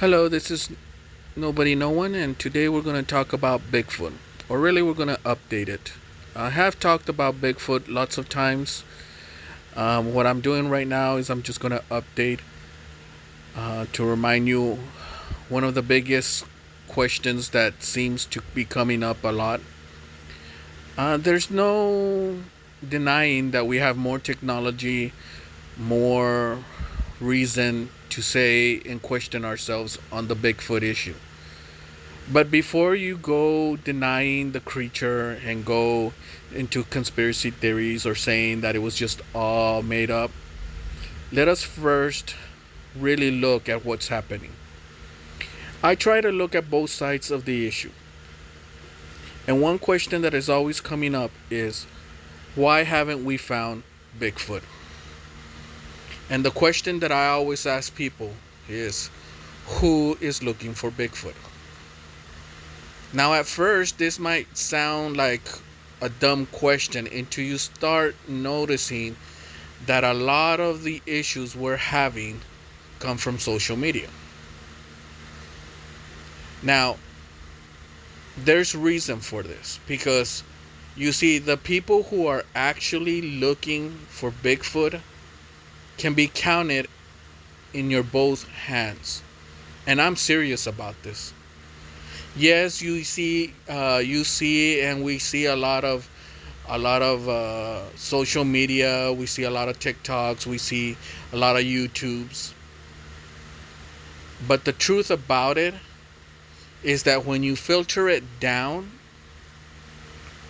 Hello, this is Nobody No One, and today we're going to talk about Bigfoot. Or really, we're going to update it. I have talked about Bigfoot lots of times. What I'm doing right now is I'm just going to update to remind you one of the biggest questions that seems to be coming up a lot. There's no denying that we have more technology, more reason to say and question ourselves on the Bigfoot issue. But before you go denying the creature and go into conspiracy theories or saying that it was just all made up, let us first really look at what's happening. I try to look at both sides of the issue. And one question that is always coming up is, why haven't we found Bigfoot? And the question that I always ask people is, who is looking for Bigfoot? Now, at first, this might sound like a dumb question until you start noticing that a lot of the issues we're having come from social media. Now, there's reason for this because you see, the people who are actually looking for Bigfoot can be counted in your both hands. And I'm serious about this. Yes, you see, and we see a lot of social media. We see a lot of TikToks. We see a lot of YouTubes. But the truth about it is that when you filter it down,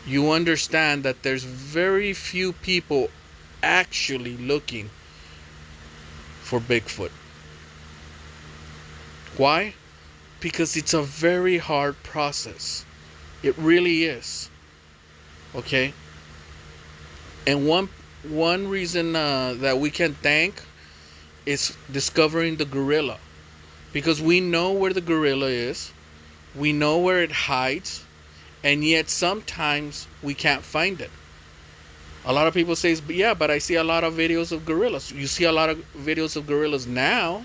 you understand that there's very few people actually looking for Bigfoot. Why? Because it's a very hard process. It really is. Okay? And one reason that we can thank is discovering the gorilla. Because we know where the gorilla is. We know where it hides. And yet sometimes we can't find it. A lot of people say, yeah, but I see a lot of videos of gorillas. You see a lot of videos of gorillas now.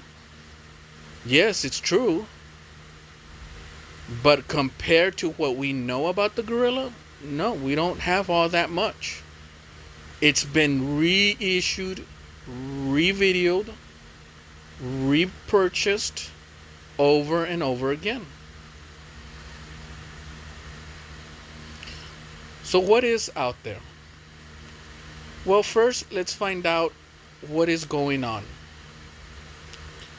Yes, it's true. But compared to what we know about the gorilla, no, we don't have all that much. It's been reissued, revideoed, repurchased over and over again. So what is out there? Well, first, let's find out what is going on.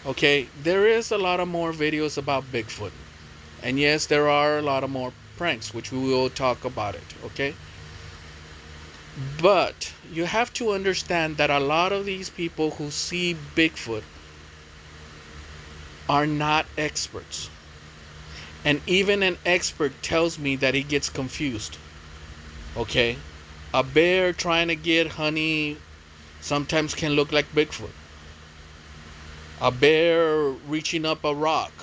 Okay, there is a lot of more videos about Bigfoot. And yes, there are a lot of more pranks, which we will talk about it, okay? But you have to understand that a lot of these people who see Bigfoot are not experts. And even an expert tells me that he gets confused, okay? A bear trying to get honey sometimes can look like Bigfoot. A bear reaching up a rock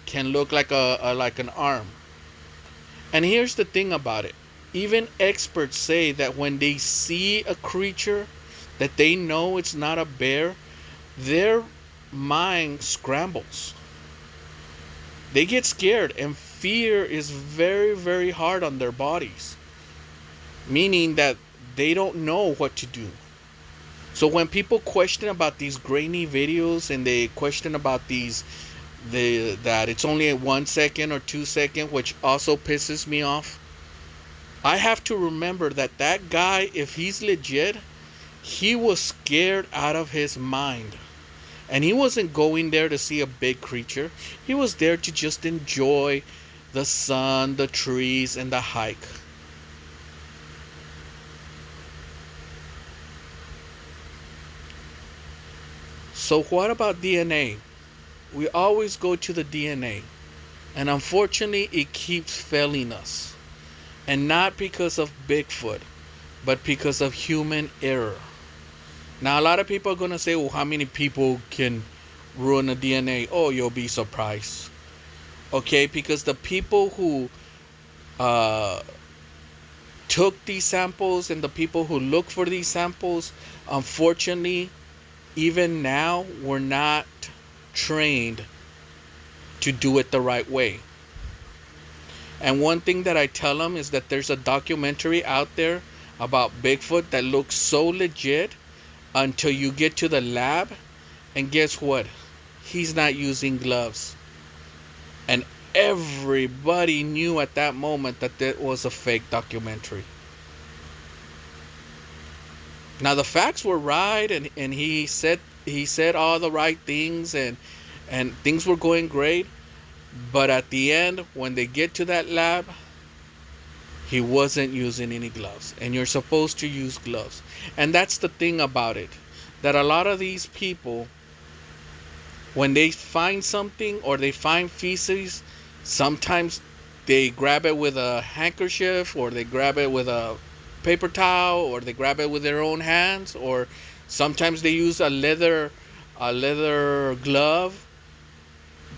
can look like an arm. And here's the thing about it. Even experts say that when they see a creature that they know it's not a bear, their mind scrambles. They get scared, and fear is very, very hard on their bodies. Meaning that they don't know what to do. So when people question about these grainy videos and they question about that it's only a 1 second or 2 second, which also pisses me off, I have to remember that guy, if he's legit, he was scared out of his mind. And he wasn't going there to see a big creature. He was there to just enjoy the sun, the trees, and the hike. So what about DNA? We always go to the DNA. And unfortunately, it keeps failing us. And not because of Bigfoot, but because of human error. Now, a lot of people are going to say, well, how many people can ruin a DNA? Oh, you'll be surprised. Okay, because the people who took these samples and the people who look for these samples, unfortunately, even now, we're not trained to do it the right way. And one thing that I tell them is that there's a documentary out there about Bigfoot that looks so legit until you get to the lab, and guess what? He's not using gloves. And everybody knew at that moment that that was a fake documentary. Now the facts were right, and he said all the right things, and things were going great. But at the end, when they get to that lab, he wasn't using any gloves. And you're supposed to use gloves. And that's the thing about it, that a lot of these people, when they find something or they find feces, sometimes they grab it with a handkerchief, or they grab it with a paper towel, or they grab it with their own hands, or sometimes they use a leather glove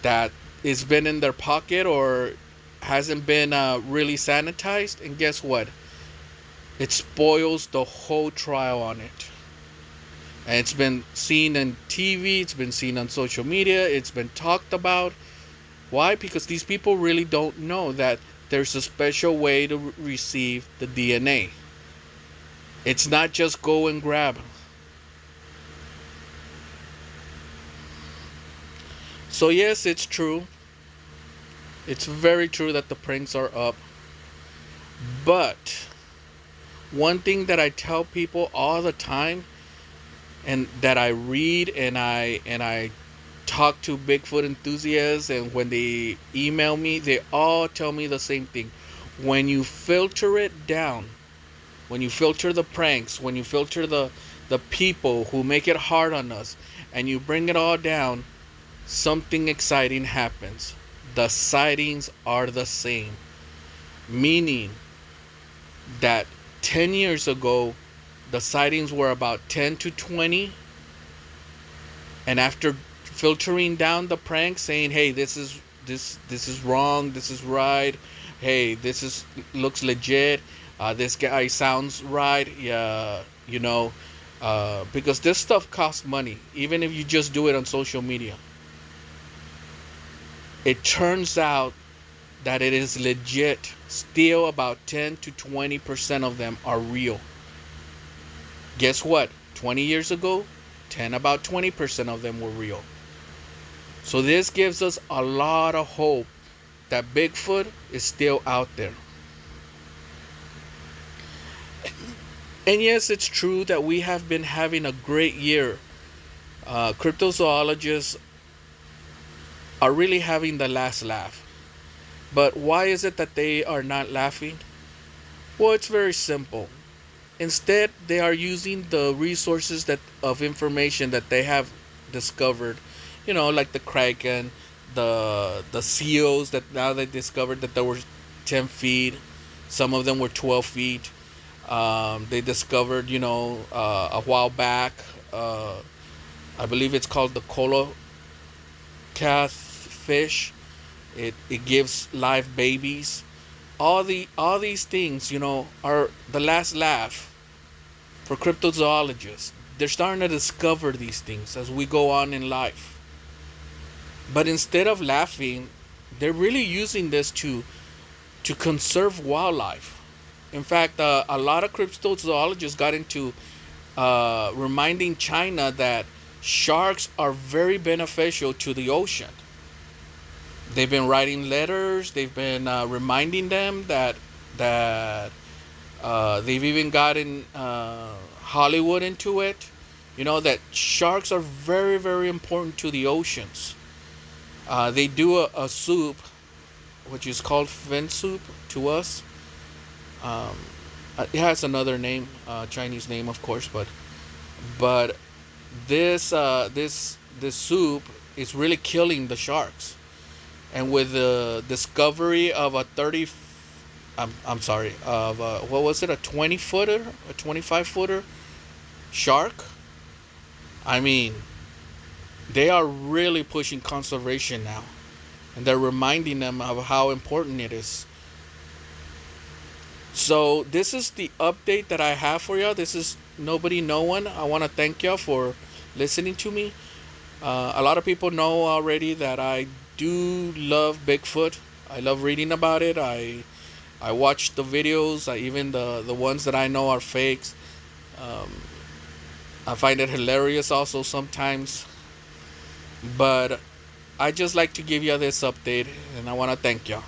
that has been in their pocket or hasn't been really sanitized, and guess what? It spoils the whole trial on it. And it's been seen on TV, it's been seen on social media, it's been talked about. Why? Because these people really don't know that there's a special way to receive the DNA. It's not just go and grab. So yes, it's true. It's very true that the pranks are up. But one thing that I tell people all the time, and that I read and I talk to Bigfoot enthusiasts, and when they email me, they all tell me the same thing. When you filter it down, when you filter the pranks, when you filter the people who make it hard on us, and you bring it all down, something exciting happens. The sightings are the same. Meaning that 10 years ago, the sightings were about 10 to 20. And after filtering down the pranks, saying, hey, this is wrong, this is right, hey, looks legit, this guy sounds right, yeah, because this stuff costs money, even if you just do it on social media. It turns out that it is legit. Still about 10 to 20% of them are real. Guess what? 20 years ago, about 20% of them were real. So this gives us a lot of hope that Bigfoot is still out there. And yes, it's true that we have been having a great year. Cryptozoologists are really having the last laugh. But why is it that they are not laughing? Well, it's very simple. Instead, they are using the resources of information that they have discovered, like the kraken, the seals that now they discovered that there were 10 feet, some of them were 12 feet. They discovered, a while back, I believe it's called the colocath fish. It gives live babies. All these things, are the last laugh for cryptozoologists. They're starting to discover these things as we go on in life. But instead of laughing, they're really using this to conserve wildlife. In fact, a lot of cryptozoologists got into reminding China that sharks are very beneficial to the ocean. They've been writing letters. They've been reminding them that they've even gotten Hollywood into it. That sharks are very, very important to the oceans. They do a soup, which is called fin soup to us. It has another name, Chinese name, of course, but this soup is really killing the sharks. And with the discovery of a 20-footer, a 25-footer shark, I mean, they are really pushing conservation now. And they're reminding them of how important it is. So this is the update that I have for y'all. This is Nobody No One. I want to thank y'all for listening to me. A lot of people know already that I do love Bigfoot. I love reading about it. I watch the videos. Even the ones that I know are fakes. Um, I find it hilarious also sometimes. But I just like to give you this update, and I want to thank you.